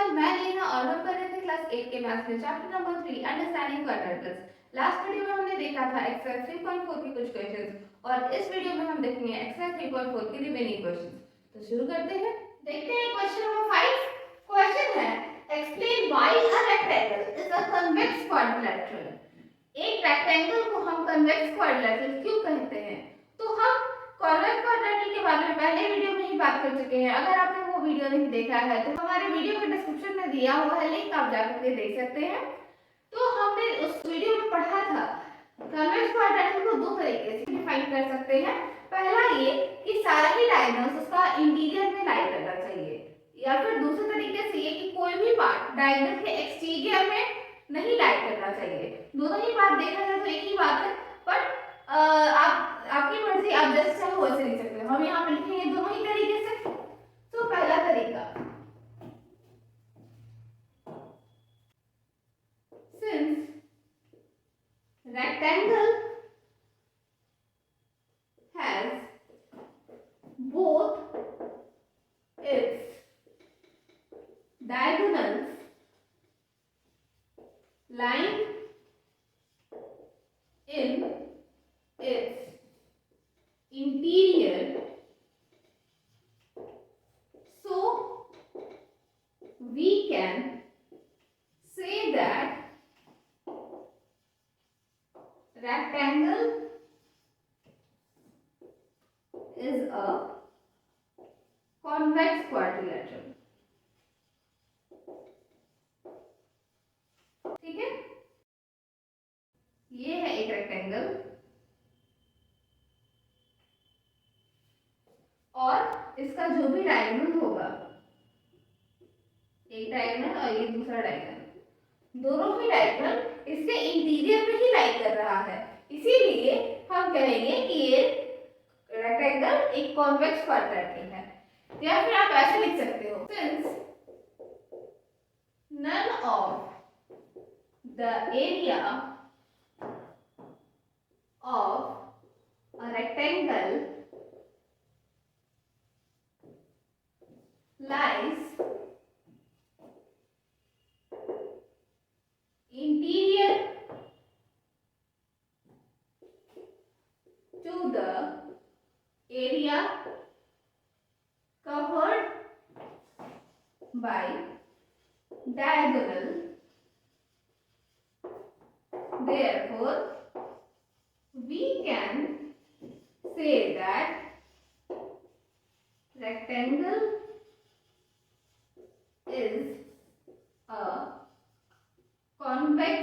Everyone, मैं नेहा और हम कर रहे थे क्लास 8 के मैथ्स में chapter number 3 understanding quadratics. Last video में हमने देखा था एक्सरसाइज 3.4 के कुछ क्वेश्चंस और इस वीडियो में हम देखेंगे एक्सरसाइज 3.4 के रिमेनिंग क्वेश्चंस। तो शुरू करते हैं। देखते हैं क्वेश्चन नंबर 5। क्वेश्चन है explain why a rectangle is a convex quadrilateral. एक रेक्टेंगल को हम कन्वेक्स क्वाड्रिलेटरल क्यों कहते हैं? तो हम कॉन्वेक्स क्वाड्रेटिक के बारे में पहले वीडियो में ही बात कर चुके हैं। अगर आपने वो वीडियो नहीं देखा है तो हमारे वीडियो के डिस्क्रिप्शन में दिया हुआ है लिंक, आप जाकर के देख सकते हैं। तो हमने उस वीडियो में पढ़ा था कॉन्वेक्स क्वाड्रेटिक को दो तरीके से डिफाइन कर सकते हैं। पहला ये कि सारा ही डायगोनल्स उसका इंटीरियर में लाई करना चाहिए, या फिर दूसरे तरीके से ये कि कोई भी पार्ट डायगोनल के एक्सटीरियर में नहीं लाई करना चाहिए। दोनों ही बात देखा जाए तो एक ही बात है, बट आपकी मर्जी, आप जैसे चाहे वैसे लिख सकते हो। हम यहाँ पे लिखेंगे दोनों ही तरीके से। तो पहला तरीका, since rectangle has both it's diagonals lying in its interior, so we can say that rectangle is a convex quadrilateral। ठीक है, ये है एक रेक्टेंगल और इसका जो भी डायगोनल होगा, एक डायगोनल और ये दूसरा डायगोनल, दोनों ही डायगोनल इसके इंटीरियर में ही लाई कर रहा है, इसीलिए हम कहेंगे कि ये रेक्टेंगल एक कॉन्वेक्स क्वाड्रेटिक है। या फिर आप ऐसे लिख सकते हो, since none of the area of a rectangle lies interior to the area covered by diagonal, therefore we can say that rectangle is a convex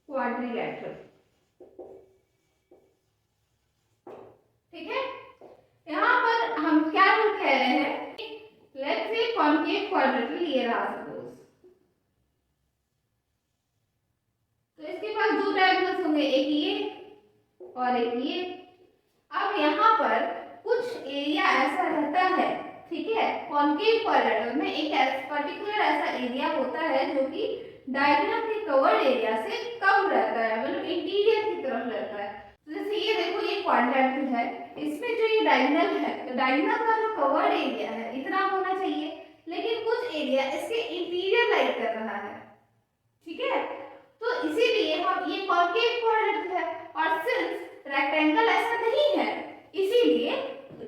quadrilateral। ठीक है, यहाँ पर हम क्या कह रहे हैं, लेट्स से कॉन्केव क्वाड्रिलेटरल ये रहा सपोज, तो इसके पास दो डायगोनल्स होंगे, एक ये और एक ये। अब यहाँ पर कुछ एरिया ऐसा रहता है, ठीक है, कॉन्केव क्वाड्रिलेटरल में एक पर्टिकुलर ऐसा एरिया होता है जो कि डायगोनल के कवर्ड एरिया से कम रहता है, मतलब इंटीरियर की तरफ रहता है। तो जैसे ये देखो, ये क्वाड्रिलेटरल है, इसमें जो ये डायगोनल है, तो डायगोनल का जो कवर्ड एरिया है इतना होना चाहिए, लेकिन कुछ एरिया इसके इंटीरियर लाई कर रहा है, ठीक है। तो इसीलिए हम ये कॉन्केव क्वाड्रिलेटरल है, और सिंस रेक्टेंगल ऐसा नहीं है, इसीलिए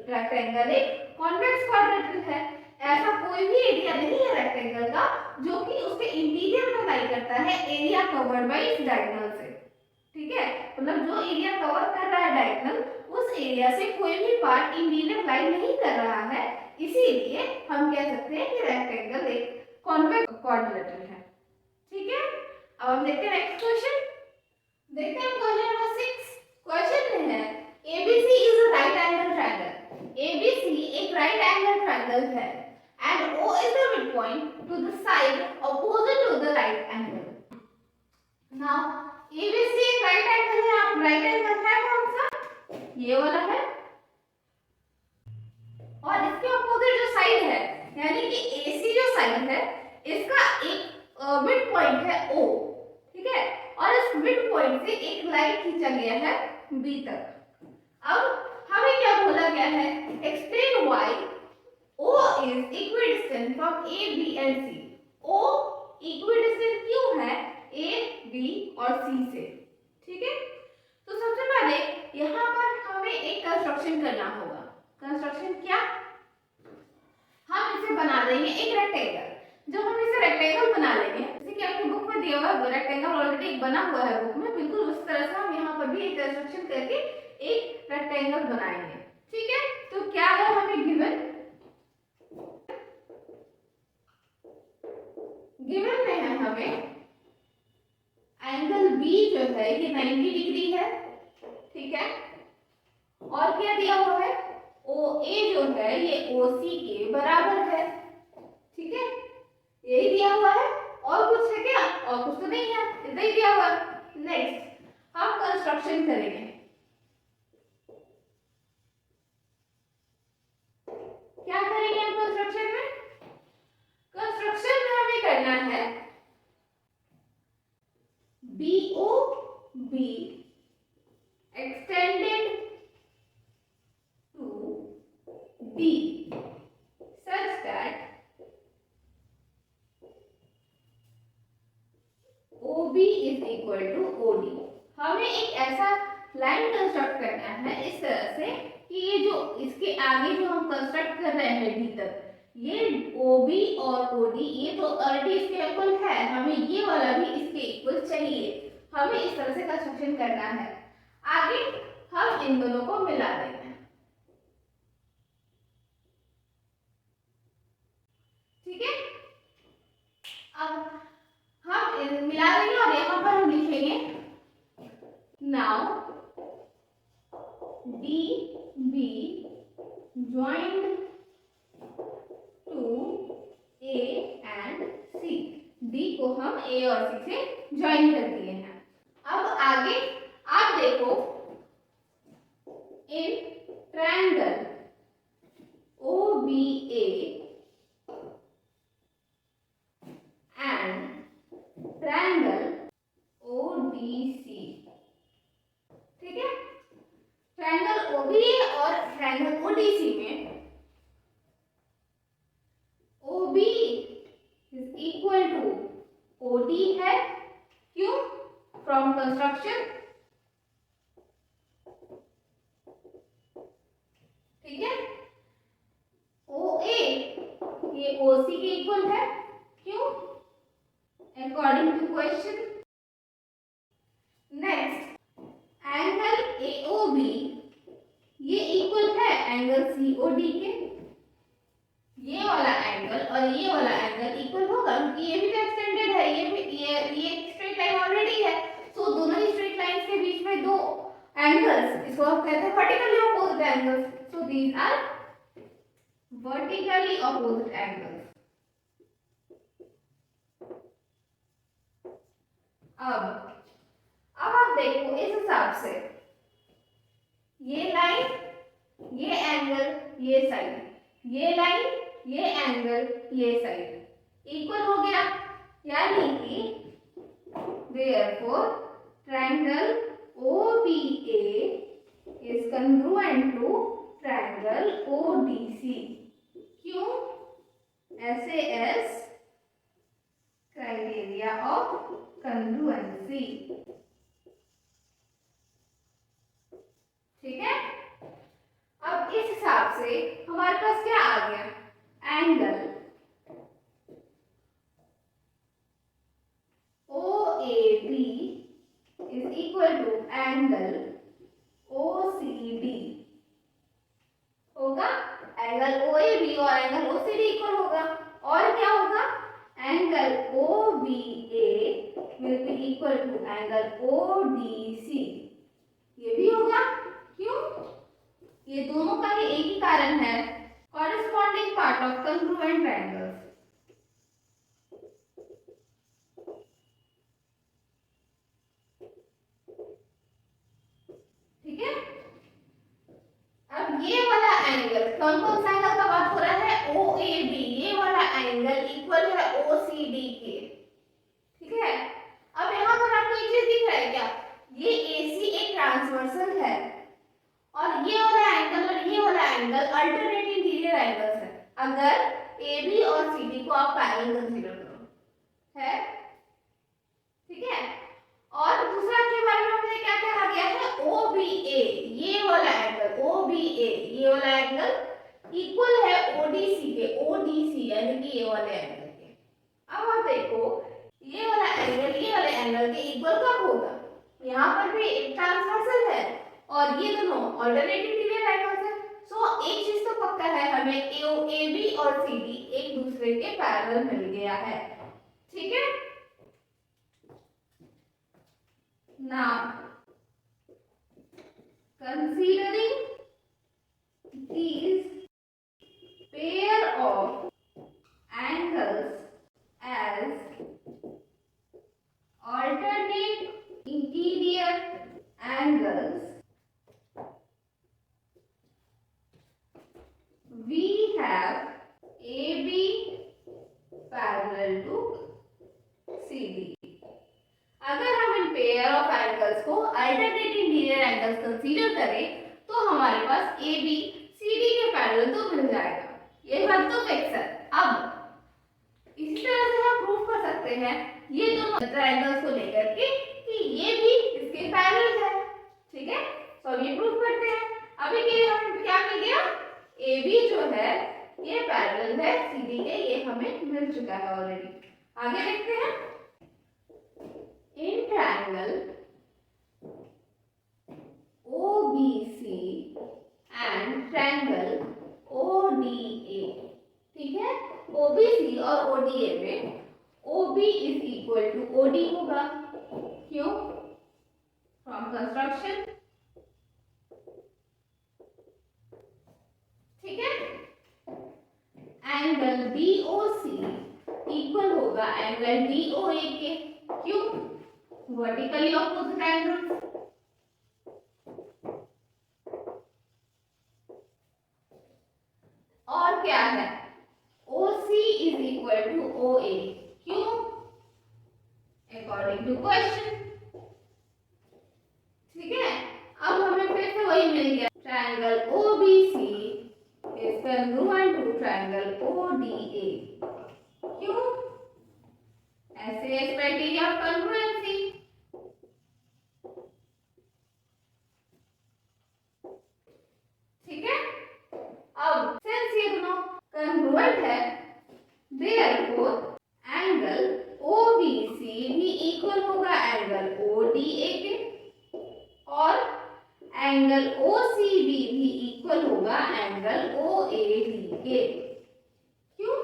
रेक्टेंगल एक कॉन्वेक्स क्वाड्रिलेटरल है। ऐसा कोई भी एरिया नहीं है रेक्टेंगल का जो कि उसके इंटीरियर में लाई करता है एरिया कवर्ड बाय इस डायगोनल से, ठीक है। मतलब जो एरिया कवर कर रहा है डायगोनल, उस एरिया से कोई भी पार्ट इंटीरियर लाई नहीं कर रहा है, इसीलिए हम कह सकते हैं कि रेक्टेंगल एक कॉन्वेक्स क्वाड्रिलेटरल है, ठीक है। अब हम देखते हैं नेक्स्ट क्वेश्चन। देखते हैं क्वेश्चन नंबर 6। क्वेश्चन है ABC is a right angle triangle। ABC एक right angle triangle है and O is the midpoint to the side opposite to the right angle। Now ABC एक right angle है, आप right angle है कौन सा? ये वाला है, और इसके opposite जो साइड है, यानी कि AC जो साइड है, इसका एक मिड पॉइंट है O, ठीक है, और इस मिड पॉइंट से एक लाइन खींचा गया है B तक। अब हमें क्या बोला गया है, explain why O is equidistant from A, B and C. O equidistant क्यों है A, B और C से? ठीक है, तो सबसे पहले यहाँ पर हमें एक कंस्ट्रक्शन करना होगा। कंस्ट्रक्शन क्या? हम इसे बना देंगे एक रेक्टेंगल। जब हम इसे रेक्टेंगल बना लेंगे, जैसे कि आपकी बुक में दिया हुआ है रेक्टेंगल ऑलरेडी एक बना हुआ है बुक में, बिल्कुल उस तरह से हम यहाँ पर भी एक कंस्ट्रक्शन करके एक रेक्टेंगल बनाएंगे। ठीक है, तो क्या है हमें गिवन में है हमें एंगल B जो है ये 90 डिग्री है। ठीक है, और क्या दिया हुआ है OA जो है ये OC के बराबर है। ठीक है, यही दिया हुआ है, और कुछ है क्या? और कुछ तो नहीं है, इतना ही दिया हुआ है। नेक्स्ट हम कंस्ट्रक्शन करेंगे। क्या करेंगे हम कंस्ट्रक्शन में? कंस्ट्रक्शन में हमें करना है BOB extended to D such that OB is equal to OD। हमें एक ऐसा लाइन कंस्ट्रक्ट करना है इस तरह से कि ये जो इसके आगे जो हम कंस्ट्रक्ट कर रहे हैं D तक, ये OB और OD ये तो ऑलरेडी इसके इक्वल है, हमें ये वाला भी इसके इक्वल चाहिए। हमें इस तरह से कंस्ट्रक्शन करना है। आगे हम इन दोनों को मिला देंगे। ठीक है, अब हम मिला देंगे और यहाँ पर हम लिखेंगे now DB joined to A and C। D को हम A और C से ज्वाइन कर दिए हैं। अब आगे आप देखो in triangle OBA and triangle ODC। ठीक है, ट्रायंगल OBA और ट्रायंगल ODC में OB is equal to OD है। क्यों? From construction. ठीक है, OA ये OC के इक्वल है। क्यों? According to question. Next angle AOB ये इक्वल है एंगल COD के। ये वाला एंगल और ये वाला एंगल इक्वल होगा क्योंकि ये भी तो एक्सटेंडेड है, ये भी ये स्ट्रेट लाइन ऑलरेडी है। तो दोनों ही स्ट्रेट लाइंस के बीच में दो एंगल्स, इसको आप कहते हैं vertically opposite angles. So these are vertically opposite angles. अब आप देखो इस हिसाब से ये लाइन, ये एंगल, ये साइड, ये लाइन, ये एंगल, ये साइड इक्वल हो गया, यानी कि therefore triangle OBA is congruent to triangle ODC। क्यों? SAS criteria of congruency। ठीक है, अब इस हिसाब से हमारे पास क्या आ गया? Angle OAB is equal to angle OCD होगा। एंगल OAB और एंगल OCD इक्वल होगा। और क्या होगा? Angle OBA will be equal to angle ODC ये भी होगा। क्यों? ये दोनों का ही एक ही कारण है, corresponding part of congruent triangles. ठीक है, अब ये वाला एंगल कौन कौन सा एंगल का बात हो रहा है? OAB ये वाला एंगल इक्वल है OCD के। ठीक है, अब यहाँ पर आपको एक चीज दिख रहा है क्या? ये AC एक ट्रांसवर्सल है और ये वाला एंगल और ये वाला एंगल अल्टरनेट इंटीरियर एंगल्स है। अगर ए बी और सी डी को आप पैरेलल कंसीडर करो, है ठीक है। और दूसरा के बारे में हमने क्या कहा गया है, ओ बी ए, ये वाला एंगल ओ बी ए, ये वाला एंगल इक्वल है ओडीसी के, ओडीसी यानी कि ये वाले एंगल के। अब आप देखो ये वाला एंगल ये वाले एंगल के इक्वल कब होगा, यहाँ पर भी एक ट्रांसवर्सल है और ये दोनों ऑल्टरनेट इंटीरियर एंगल्स हैं। सो एक चीज तो पक्का है, हमें ए बी और सी डी एक दूसरे के पैरेलल मिल गया है, ठीक है। Now, considering these pair of angles as alternate interior angles, we have AB parallel to CD. अगर हम इन पेयर ऑफ एंगल्स को अल्टरनेट इंटीरियर एंगल्स कंसीडर करें तो हमारे पास ए बी सी डी के पैरेलल तो मिल जाएगा, ये बात तो फिक्स है। अब इसी तरह से हम प्रूव कर सकते हैं ये दोनों ट्रायंगल्स को लेकर के कि ये भी इसके पैरेलल है, ठीक है। तो अब ये प्रूव करते हैं। अभी के लिए हम क्या मिल गया, ए बी जो है ये पैरेलल है सी डी के, ये हमें मिल चुका है ऑलरेडी। आगे देखते हैं। In triangle OBC and triangle ODA, ठीक है, OBC और ODA में OB is equal to OD होगा, क्यों, from construction, ठीक है। एंगल BOC इक्वल होगा एंगल DOA के, क्यों, वर्टिकली ऑपोजिट एंगल। और क्या है, OC is equal to OA, क्यों, अकॉर्डिंग टू क्वेश्चन, ठीक है। अब हमें फिर से वही मिल गया, triangle OBC is congruent to triangle ODA, क्यों, ऐसे क्राइटेरिया ऑफ कॉन्ग्रुएंसी, ठीक है। अब सिंस ये दोनों कॉन्ग्रुएंट है, देयरफॉर एंगल OBC भी इक्वल होगा एंगल ODA के और एंगल OCB भी इक्वल होगा एंगल OAD के, क्यों,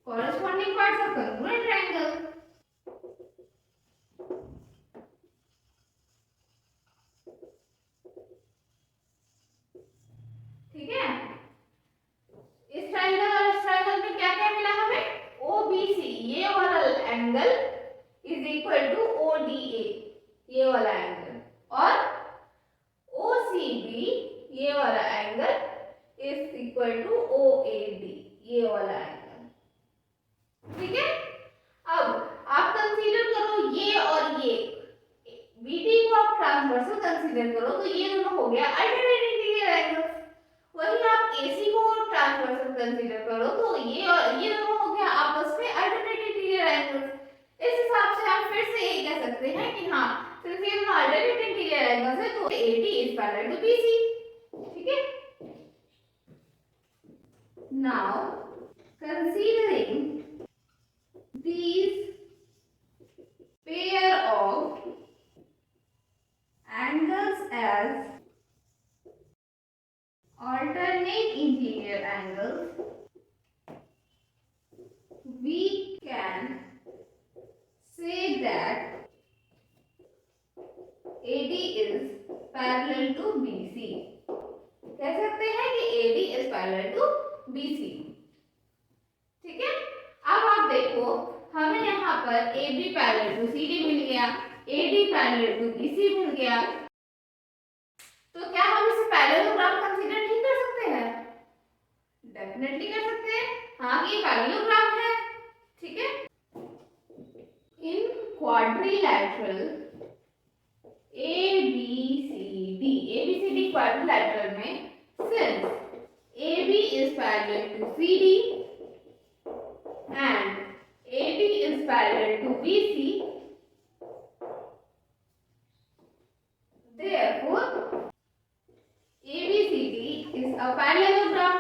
corresponding parts of congruent triangle, ठीक है। इस ट्रायंगल और इस ट्रायंगल में क्या क्या मिला हमें, OBC ये वाला angle is equal to ODA ये वाला एंगल और OCB ये वाला angle is equal to OAD ये वाला एंगल, ठीक है। अब आप कंसीडर करो ये और ये, BD को आप ट्रांसवर्सल कंसीडर करो तो ये दोनों हो गया अल्टरनेट इंटीरियर एंगल्स। वही आप AC को ट्रांसवर्सल कंसीडर करो तो ये और ये दोनों हो गया आपस में अल्टरनेट इंटीरियर एंगल्स। इस हिसाब से हम फिर से ये कह सकते हैं कि हाँ सिर्फ ये दोनों अल्टरनेट इंटीरियर एंगल्स है तो AD is parallel to BC, ठीक है। Now considering these pair of angles as alternate interior angles, we can say that AD is parallel to BC, कह सकते हैं कि AD is parallel to BC, ठीक है। अब आप देखो हमें यहाँ पर AB पैरेलल टू CD मिल गया, AD पैरेलल टू BC मिल गया, तो क्या हम इसे पैरेललोग्राम कंसीडर नहीं कर सकते हैं, डेफिनेटली कर सकते हैं, हाँ ये पैरेललोग्राम है, ठीक है। इन क्वाड्रिलैटरल ABCD क्वाड्रिलैटरल में since AB is parallel to CD and AD is parallel to BC. Therefore, ABCD is a parallelogram.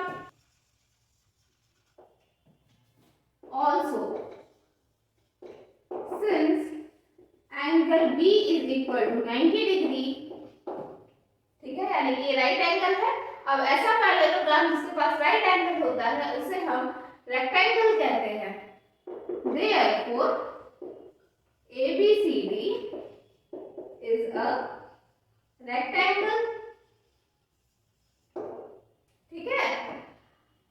Also, since angle B is equal to 90 degree, ठीक है, यानी कि राइट एंगल है। अब ऐसा पैरेललोग्राम जिसके पास right angle होता है उसे हम रेक्टेंगल कहते हैं। Therefore, ABCD is a rectangle. ठीक है,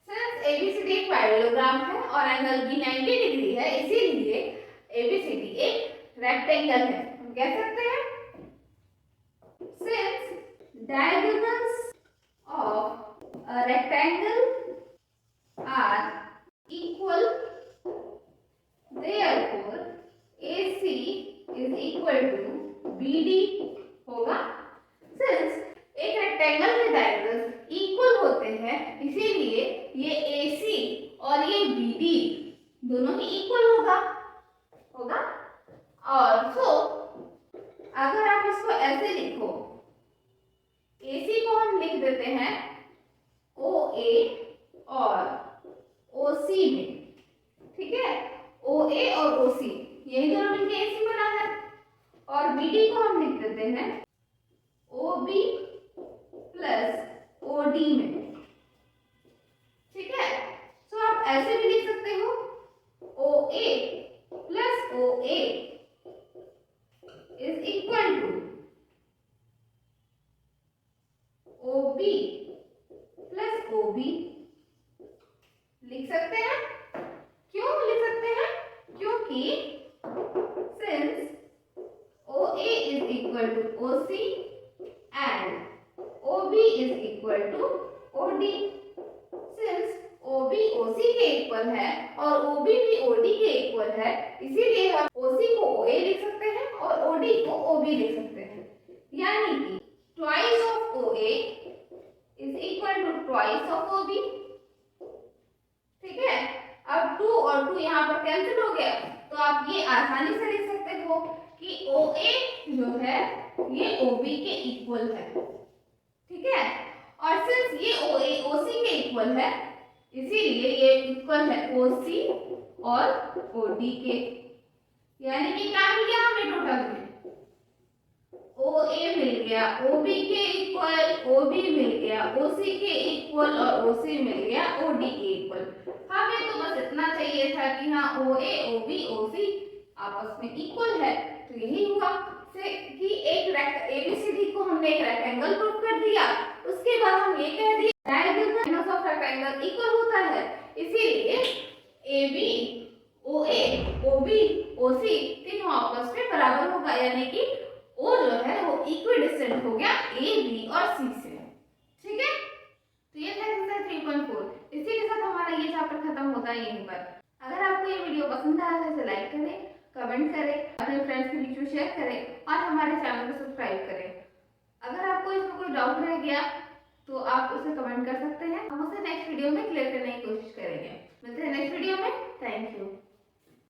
सिंस ABCD एक पैरेललोग्राम है और एंगल B 90 डिग्री है, इसीलिए ABCD एक रेक्टेंगल है। हम कह सकते हैं since diagonals of a rectangle are equal, therefore AC is equal to BD होगा। since एक रेक्टेंगल के डायगोनल्स इक्वल होते हैं, इसीलिए ये AC और ये BD दोनों ही इक्वल होगा। और सो अगर आप इसको ऐसे लिखो, AC को हम लिख देते हैं OA और OC में, ठीक है, OA और OC यही दोनों मिलकर AC बना है। और BD को हम लिख देते हैं OB प्लस OD में, ठीक है। सो आप ऐसे भी लिख सकते हो OA plus OA is equal to OB plus OB लिख सकते हैं। क्यों लिख सकते हैं? क्योंकि since OA is equal to OC and OB is equal to OD, since OB OC के इक्वल है और OB भी OD के इक्वल है, इसीलिए हम OC को OA लिख सकते हैं और OD को OB लिख सकते हैं। यानी कि twice of OA is equal to twice of OB, ठीक है। अब 2 और 2 यहाँ पर कैंसिल हो गया, तो आप ये आसानी से लिख सकते हो कि OA जो है ये OB के इक्वल है, ठीक है। और सिंस ये OA OC के इक्वल है, इसीलिए ये इक्वल है OC और OD के। यानी कि क्या मिल गया हमें टोटल में? OA मिल गया OB के इक्वल, OB मिल गया OC के इक्वल और OC मिल गया OD के इक्वल। हमें तो बस इतना चाहिए था कि हाँ OA OB OC आपस में इक्वल है, तो यही हुआ से कि एक ABCD को हमने एक रेक्टेंगल प्रूव कर दिया। उसके बाद हम ये कह दिए डायगोनल्स ऑफ रेक्टेंगल इक्वल होता है, इसीलिए AB OA OB OC तीनों आपस में बराबर होगा, यानी कि O जो है वो इक्विडिस्टेंट हो गया A B और C से, ठीक है। तो ये था एक्सरसाइज 3.4। इसी के साथ हमारा ये चैप्टर खत्म होता है यहीं पर। अगर आपको ये वीडियो पसंद आया है तो लाइक करें, कमेंट करें, अपने फ्रेंड्स के बीच में शेयर करें और हमारे चैनल को सब्सक्राइब करें। अगर आपको इसमें कोई डाउट रह गया तो आप उसे कमेंट कर सकते हैं, हम उसे नेक्स्ट वीडियो में क्लियर करने की कोशिश करेंगे। मिलते हैं नेक्स्ट वीडियो में। Thank you.